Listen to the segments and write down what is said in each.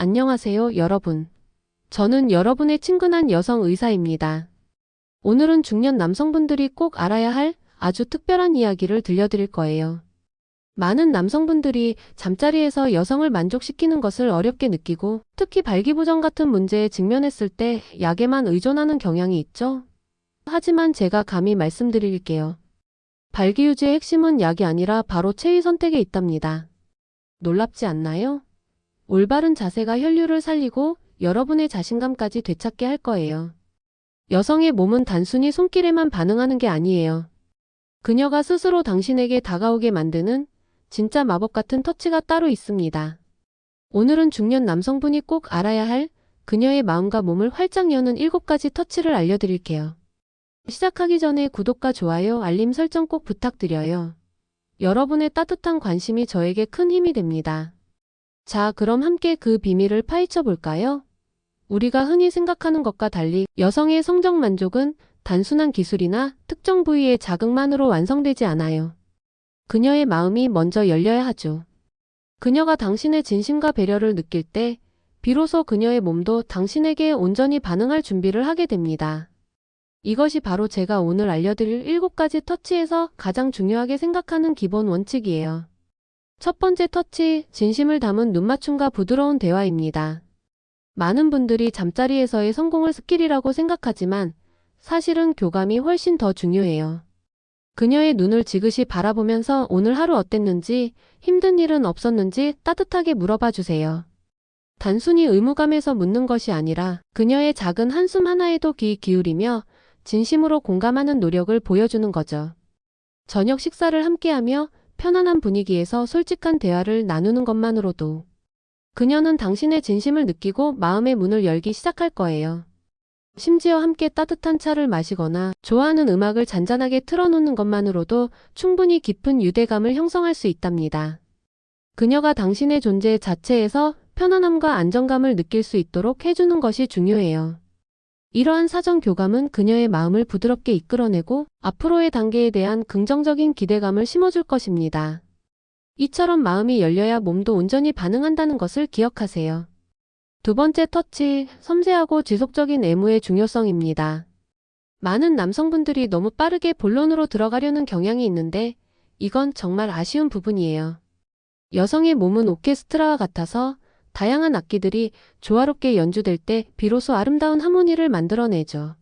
안녕하세요, 여러분. 저는 여러분의 친근한 여성 의사입니다. 오늘은 중년 남성분들이 꼭 알아야 할 아주 특별한 이야기를 들려드릴 거예요. 많은 남성분들이 잠자리에서 여성을 만족시키는 것을 어렵게 느끼고 특히 발기부전 같은 문제에 직면했을 때 약에만 의존하는 경향이 있죠. 하지만 제가 감히 말씀드릴게요. 발기유지의 핵심은 약이 아니라 바로 체위 선택에 있답니다. 놀랍지 않나요? 올바른 자세가 혈류를 살리고 여러분의 자신감까지 되찾게 할 거예요. 여성의 몸은 단순히 손길에만 반응하는 게 아니에요. 그녀가 스스로 당신에게 다가오게 만드는 진짜 마법 같은 터치가 따로 있습니다. 오늘은 중년 남성분이 꼭 알아야 할 그녀의 마음과 몸을 활짝 여는 7가지 터치를 알려드릴게요. 시작하기 전에 구독과 좋아요, 알림 설정 꼭 부탁드려요. 여러분의 따뜻한 관심이 저에게 큰 힘이 됩니다. 자, 그럼 함께 그 비밀을 파헤쳐 볼까요? 우리가 흔히 생각하는 것과 달리 여성의 성적 만족은 단순한 기술이나 특정 부위의 자극만으로 완성되지 않아요. 그녀의 마음이 먼저 열려야 하죠. 그녀가 당신의 진심과 배려를 느낄 때 비로소 그녀의 몸도 당신에게 온전히 반응할 준비를 하게 됩니다. 이것이 바로 제가 오늘 알려드릴 7가지 터치에서 가장 중요하게 생각하는 기본 원칙이에요. 첫 번째 터치, 진심을 담은 눈맞춤과 부드러운 대화입니다. 많은 분들이 잠자리에서의 성공을 스킬이라고 생각하지만 사실은 교감이 훨씬 더 중요해요. 그녀의 눈을 지그시 바라보면서 오늘 하루 어땠는지, 힘든 일은 없었는지 따뜻하게 물어봐 주세요. 단순히 의무감에서 묻는 것이 아니라 그녀의 작은 한숨 하나에도 귀 기울이며 진심으로 공감하는 노력을 보여주는 거죠. 저녁 식사를 함께하며 편안한 분위기에서 솔직한 대화를 나누는 것만으로도 그녀는 당신의 진심을 느끼고 마음의 문을 열기 시작할 거예요. 심지어 함께 따뜻한 차를 마시거나 좋아하는 음악을 잔잔하게 틀어놓는 것만으로도 충분히 깊은 유대감을 형성할 수 있답니다. 그녀가 당신의 존재 자체에서 편안함과 안정감을 느낄 수 있도록 해주는 것이 중요해요. 이러한 사전 교감은 그녀의 마음을 부드럽게 이끌어내고 앞으로의 단계에 대한 긍정적인 기대감을 심어줄 것입니다. 이처럼 마음이 열려야 몸도 온전히 반응한다는 것을 기억하세요. 두 번째 터치, 섬세하고 지속적인 애무의 중요성입니다. 많은 남성분들이 너무 빠르게 본론으로 들어가려는 경향이 있는데 이건 정말 아쉬운 부분이에요. 여성의 몸은 오케스트라와 같아서 다양한 악기들이 조화롭게 연주될 때 비로소 아름다운 하모니를 만들어내죠.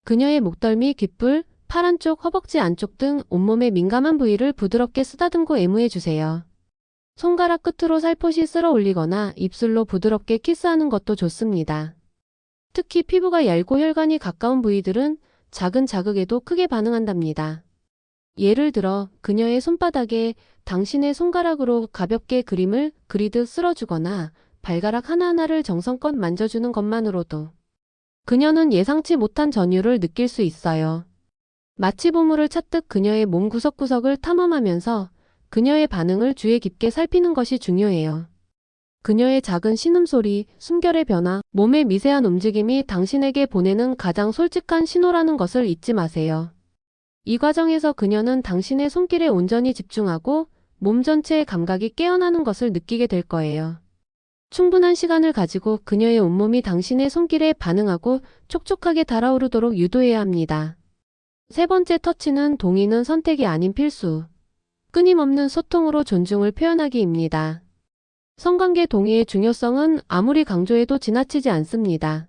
그녀의 목덜미, 귓불, 팔 안쪽, 허벅지 안쪽 등 온몸의 민감한 부위를 부드럽게 쓰다듬고 애무해주세요. 손가락 끝으로 살포시 쓸어 올리거나 입술로 부드럽게 키스하는 것도 좋습니다. 특히 피부가 얇고 혈관이 가까운 부위들은 작은 자극에도 크게 반응한답니다. 예를 들어 그녀의 손바닥에 당신의 손가락으로 가볍게 그림을 그리듯 쓸어주거나 발가락 하나하나를 정성껏 만져주는 것만으로도 그녀는 예상치 못한 전율을 느낄 수 있어요. 마치 보물을 찾듯 그녀의 몸 구석구석을 탐험하면서 그녀의 반응을 주의 깊게 살피는 것이 중요해요. 그녀의 작은 신음소리, 숨결의 변화, 몸의 미세한 움직임이 당신에게 보내는 가장 솔직한 신호라는 것을 잊지 마세요. 이 과정에서 그녀는 당신의 손길에 온전히 집중하고 몸 전체의 감각이 깨어나는 것을 느끼게 될 거예요. 충분한 시간을 가지고 그녀의 온몸이 당신의 손길에 반응하고 촉촉하게 달아오르도록 유도해야 합니다. 세 번째 터치는 동의는 선택이 아닌 필수. 끊임없는 소통으로 존중을 표현하기입니다. 성관계 동의의 중요성은 아무리 강조해도 지나치지 않습니다.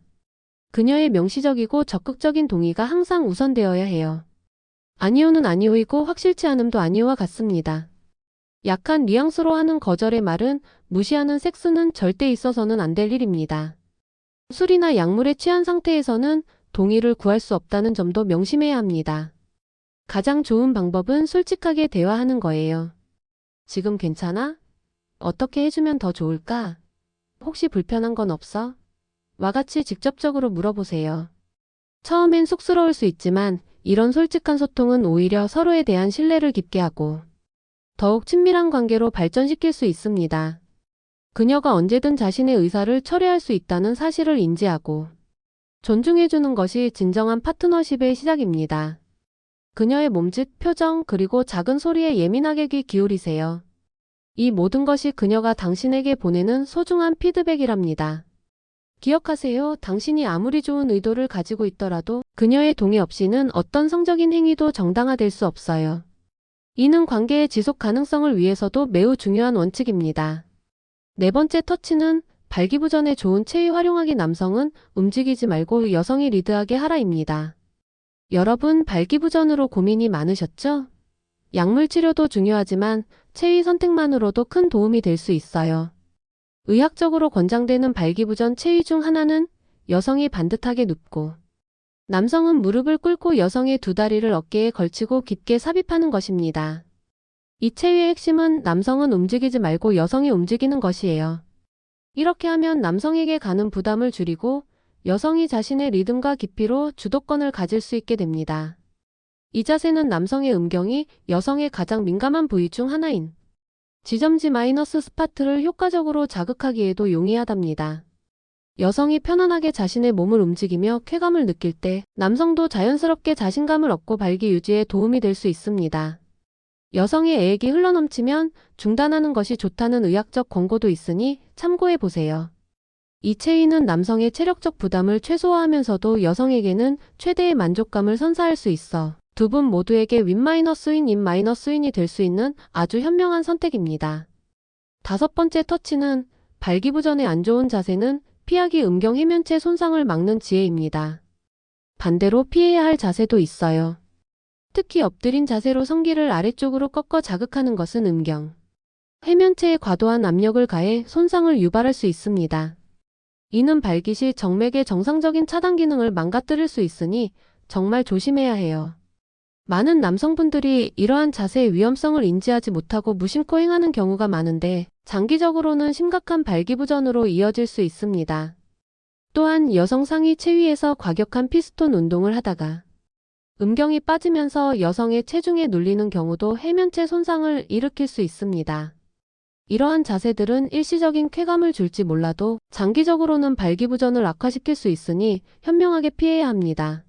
그녀의 명시적이고 적극적인 동의가 항상 우선되어야 해요. 아니오는 아니오이고 확실치 않음도 아니오와 같습니다. 약한 뉘앙스로 하는 거절의 말은 무시하는 섹스는 절대 있어서는 안 될 일입니다. 술이나 약물에 취한 상태에서는 동의를 구할 수 없다는 점도 명심해야 합니다. 가장 좋은 방법은 솔직하게 대화하는 거예요. 지금 괜찮아? 어떻게 해주면 더 좋을까? 혹시 불편한 건 없어? 와 같이 직접적으로 물어보세요. 처음엔 쑥스러울 수 있지만 이런 솔직한 소통은 오히려 서로에 대한 신뢰를 깊게 하고 더욱 친밀한 관계로 발전시킬 수 있습니다. 그녀가 언제든 자신의 의사를 철회할 수 있다는 사실을 인지하고 존중해주는 것이 진정한 파트너십의 시작입니다. 그녀의 몸짓, 표정, 그리고 작은 소리에 예민하게 귀 기울이세요. 이 모든 것이 그녀가 당신에게 보내는 소중한 피드백이랍니다. 기억하세요. 당신이 아무리 좋은 의도를 가지고 있더라도 그녀의 동의 없이는 어떤 성적인 행위도 정당화될 수 없어요. 이는 관계의 지속 가능성을 위해서도 매우 중요한 원칙입니다. 네 번째 터치는 발기부전에 좋은 체위 활용하기. 남성은 움직이지 말고 여성이 리드하게 하라입니다. 여러분, 발기부전으로 고민이 많으셨죠? 약물 치료도 중요하지만 체위 선택만으로도 큰 도움이 될 수 있어요. 의학적으로 권장되는 발기부전 체위 중 하나는 여성이 반듯하게 눕고 남성은 무릎을 꿇고 여성의 두 다리를 어깨에 걸치고 깊게 삽입하는 것입니다. 이 체위의 핵심은 남성은 움직이지 말고 여성이 움직이는 것이에요. 이렇게 하면 남성에게 가는 부담을 줄이고 여성이 자신의 리듬과 깊이로 주도권을 가질 수 있게 됩니다. 이 자세는 남성의 음경이 여성의 가장 민감한 부위 중 하나인 지점지 마이너스 스파트를 효과적으로 자극하기에도 용이하답니다. 여성이 편안하게 자신의 몸을 움직이며 쾌감을 느낄 때 남성도 자연스럽게 자신감을 얻고 발기 유지에 도움이 될 수 있습니다. 여성의 애액이 흘러넘치면 중단하는 것이 좋다는 의학적 권고도 있으니 참고해 보세요. 이 체위는 남성의 체력적 부담을 최소화하면서도 여성에게는 최대의 만족감을 선사할 수 있어 두 분 모두에게 윈-인, 인-윈이 될 수 있는 아주 현명한 선택입니다. 다섯 번째 터치는 발기부전의 안 좋은 자세는 피하기. 음경 해면체 손상을 막는 지혜입니다. 반대로 피해야 할 자세도 있어요. 특히 엎드린 자세로 성기를 아래쪽으로 꺾어 자극하는 것은 음경 해면체에 과도한 압력을 가해 손상을 유발할 수 있습니다. 이는 발기 시 정맥의 정상적인 차단 기능을 망가뜨릴 수 있으니 정말 조심해야 해요. 많은 남성분들이 이러한 자세의 위험성을 인지하지 못하고 무심코 행하는 경우가 많은데 장기적으로는 심각한 발기부전으로 이어질 수 있습니다. 또한 여성 상위 체위에서 과격한 피스톤 운동을 하다가 음경이 빠지면서 여성의 체중에 눌리는 경우도 해면체 손상을 일으킬 수 있습니다. 이러한 자세들은 일시적인 쾌감을 줄지 몰라도 장기적으로는 발기부전을 악화시킬 수 있으니 현명하게 피해야 합니다.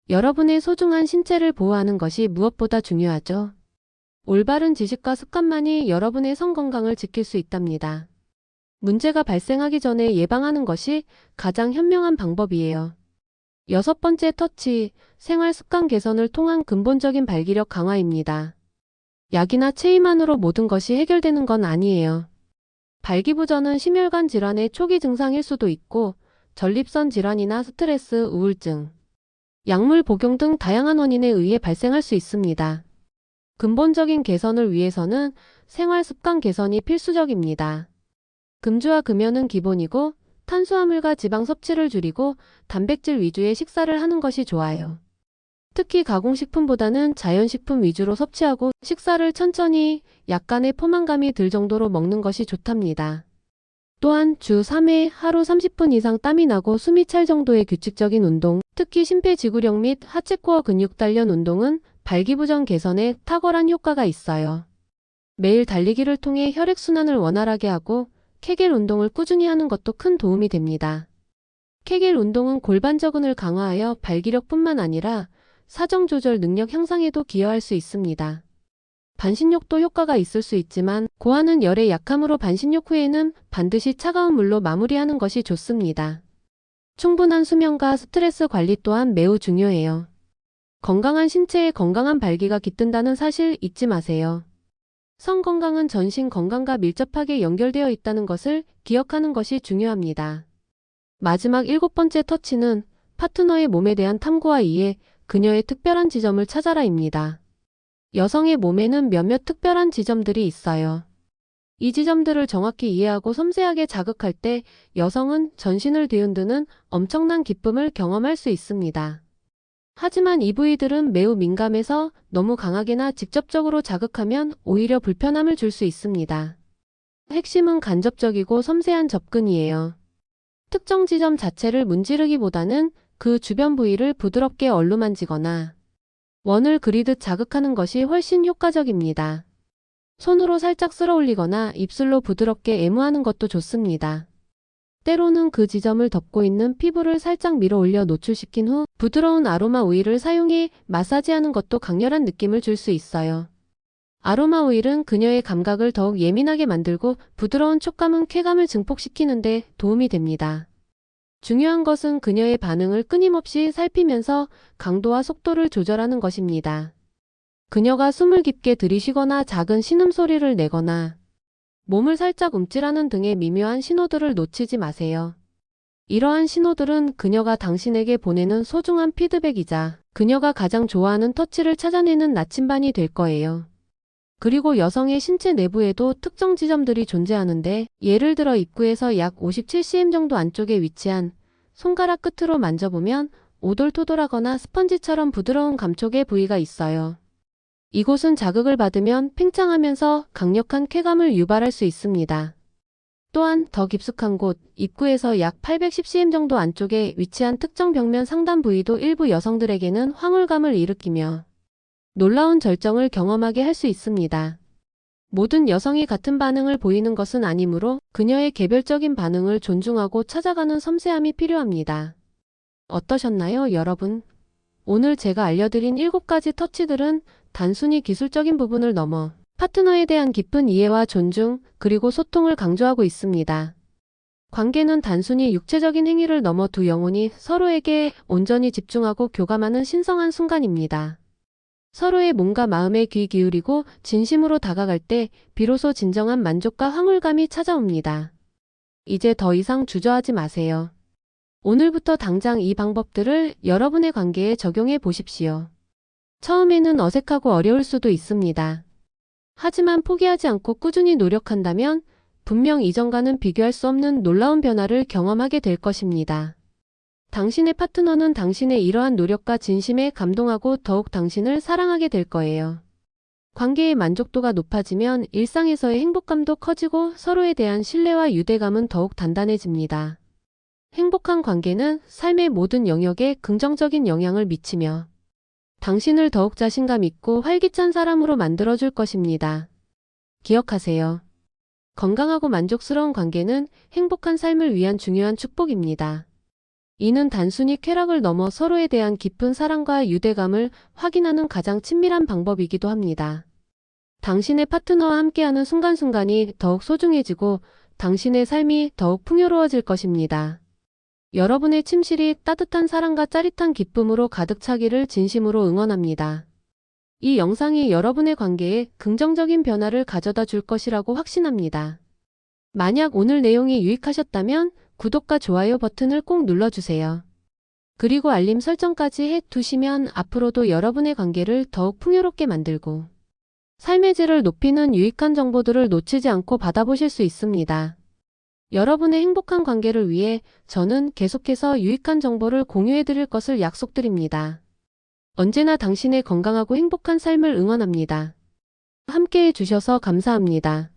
여러분의 소중한 신체를 보호하는 것이 무엇보다 중요하죠. 올바른 지식과 습관만이 여러분의 성 건강을 지킬 수 있답니다. 문제가 발생하기 전에 예방하는 것이 가장 현명한 방법이에요. 여섯 번째 터치, 생활 습관 개선을 통한 근본적인 발기력 강화입니다. 약이나 체위만으로 모든 것이 해결되는 건 아니에요. 발기부전은 심혈관 질환의 초기 증상일 수도 있고 전립선 질환이나 스트레스, 우울증, 약물 복용 등 다양한 원인에 의해 발생할 수 있습니다. 근본적인 개선을 위해서는 생활 습관 개선이 필수적입니다. 금주와 금연은 기본이고 탄수화물과 지방 섭취를 줄이고 단백질 위주의 식사를 하는 것이 좋아요. 특히 가공식품보다는 자연식품 위주로 섭취하고 식사를 천천히 약간의 포만감이 들 정도로 먹는 것이 좋답니다. 또한 주 3회 하루 30분 이상 땀이 나고 숨이 찰 정도의 규칙적인 운동, 특히 심폐지구력 및 하체코어 근육 단련 운동은 발기부전 개선에 탁월한 효과가 있어요. 매일 달리기를 통해 혈액순환을 원활하게 하고 케겔 운동을 꾸준히 하는 것도 큰 도움이 됩니다. 케겔 운동은 골반저근을 강화하여 발기력뿐만 아니라 사정 조절 능력 향상에도 기여할 수 있습니다. 반신욕도 효과가 있을 수 있지만 고하는 열에 약함으로 반신욕 후에는 반드시 차가운 물로 마무리하는 것이 좋습니다. 충분한 수면과 스트레스 관리 또한 매우 중요해요. 건강한 신체에 건강한 발기가 깃든다는 사실 잊지 마세요. 성 건강은 전신 건강과 밀접하게 연결되어 있다는 것을 기억하는 것이 중요합니다. 마지막 일곱 번째 터치는 파트너의 몸에 대한 탐구와 이해, 그녀의 특별한 지점을 찾아라입니다. 여성의 몸에는 몇몇 특별한 지점들이 있어요. 이 지점들을 정확히 이해하고 섬세하게 자극할 때 여성은 전신을 뒤흔드는 엄청난 기쁨을 경험할 수 있습니다. 하지만 이 부위들은 매우 민감해서 너무 강하게나 직접적으로 자극하면 오히려 불편함을 줄 수 있습니다. 핵심은 간접적이고 섬세한 접근이에요. 특정 지점 자체를 문지르기보다는 그 주변 부위를 부드럽게 얼루만지거나 원을 그리듯 자극하는 것이 훨씬 효과적입니다. 손으로 살짝 쓸어 올리거나 입술로 부드럽게 애무하는 것도 좋습니다. 때로는 그 지점을 덮고 있는 피부를 살짝 밀어 올려 노출시킨 후 부드러운 아로마 오일을 사용해 마사지하는 것도 강렬한 느낌을 줄 수 있어요. 아로마 오일은 그녀의 감각을 더욱 예민하게 만들고 부드러운 촉감은 쾌감을 증폭시키는데 도움이 됩니다. 중요한 것은 그녀의 반응을 끊임없이 살피면서 강도와 속도를 조절하는 것입니다. 그녀가 숨을 깊게 들이쉬거나 작은 신음소리를 내거나 몸을 살짝 움찔하는 등의 미묘한 신호들을 놓치지 마세요. 이러한 신호들은 그녀가 당신에게 보내는 소중한 피드백이자 그녀가 가장 좋아하는 터치를 찾아내는 나침반이 될 거예요. 그리고 여성의 신체 내부에도 특정 지점들이 존재하는데, 예를 들어 입구에서 약 57cm 정도 안쪽에 위치한 손가락 끝으로 만져보면 오돌토돌하거나 스펀지처럼 부드러운 감촉의 부위가 있어요. 이곳은 자극을 받으면 팽창하면서 강력한 쾌감을 유발할 수 있습니다. 또한 더 깊숙한 곳, 입구에서 약 810cm 정도 안쪽에 위치한 특정 벽면 상단 부위도 일부 여성들에게는 황홀감을 일으키며 놀라운 절정을 경험하게 할 수 있습니다. 모든 여성이 같은 반응을 보이는 것은 아니므로 그녀의 개별적인 반응을 존중하고 찾아가는 섬세함이 필요합니다. 어떠셨나요, 여러분? 오늘 제가 알려드린 7가지 터치들은 단순히 기술적인 부분을 넘어 파트너에 대한 깊은 이해와 존중, 그리고 소통을 강조하고 있습니다. 관계는 단순히 육체적인 행위를 넘어 두 영혼이 서로에게 온전히 집중하고 교감하는 신성한 순간입니다. 서로의 몸과 마음에 귀 기울이고 진심으로 다가갈 때 비로소 진정한 만족과 황홀감이 찾아옵니다. 이제 더 이상 주저하지 마세요. 오늘부터 당장 이 방법들을 여러분의 관계에 적용해 보십시오. 처음에는 어색하고 어려울 수도 있습니다. 하지만 포기하지 않고 꾸준히 노력한다면 분명 이전과는 비교할 수 없는 놀라운 변화를 경험하게 될 것입니다. 당신의 파트너는 당신의 이러한 노력과 진심에 감동하고 더욱 당신을 사랑하게 될 거예요. 관계의 만족도가 높아지면 일상에서의 행복감도 커지고 서로에 대한 신뢰와 유대감은 더욱 단단해집니다. 행복한 관계는 삶의 모든 영역에 긍정적인 영향을 미치며 당신을 더욱 자신감 있고 활기찬 사람으로 만들어줄 것입니다. 기억하세요. 건강하고 만족스러운 관계는 행복한 삶을 위한 중요한 축복입니다. 이는 단순히 쾌락을 넘어 서로에 대한 깊은 사랑과 유대감을 확인하는 가장 친밀한 방법이기도 합니다. 당신의 파트너와 함께하는 순간순간이 더욱 소중해지고 당신의 삶이 더욱 풍요로워질 것입니다. 여러분의 침실이 따뜻한 사랑과 짜릿한 기쁨으로 가득 차기를 진심으로 응원합니다. 이 영상이 여러분의 관계에 긍정적인 변화를 가져다 줄 것이라고 확신합니다. 만약 오늘 내용이 유익하셨다면 구독과 좋아요 버튼을 꼭 눌러주세요. 그리고 알림 설정까지 해두시면 앞으로도 여러분의 관계를 더욱 풍요롭게 만들고 삶의 질을 높이는 유익한 정보들을 놓치지 않고 받아보실 수 있습니다. 여러분의 행복한 관계를 위해 저는 계속해서 유익한 정보를 공유해드릴 것을 약속드립니다. 언제나 당신의 건강하고 행복한 삶을 응원합니다. 함께해 주셔서 감사합니다.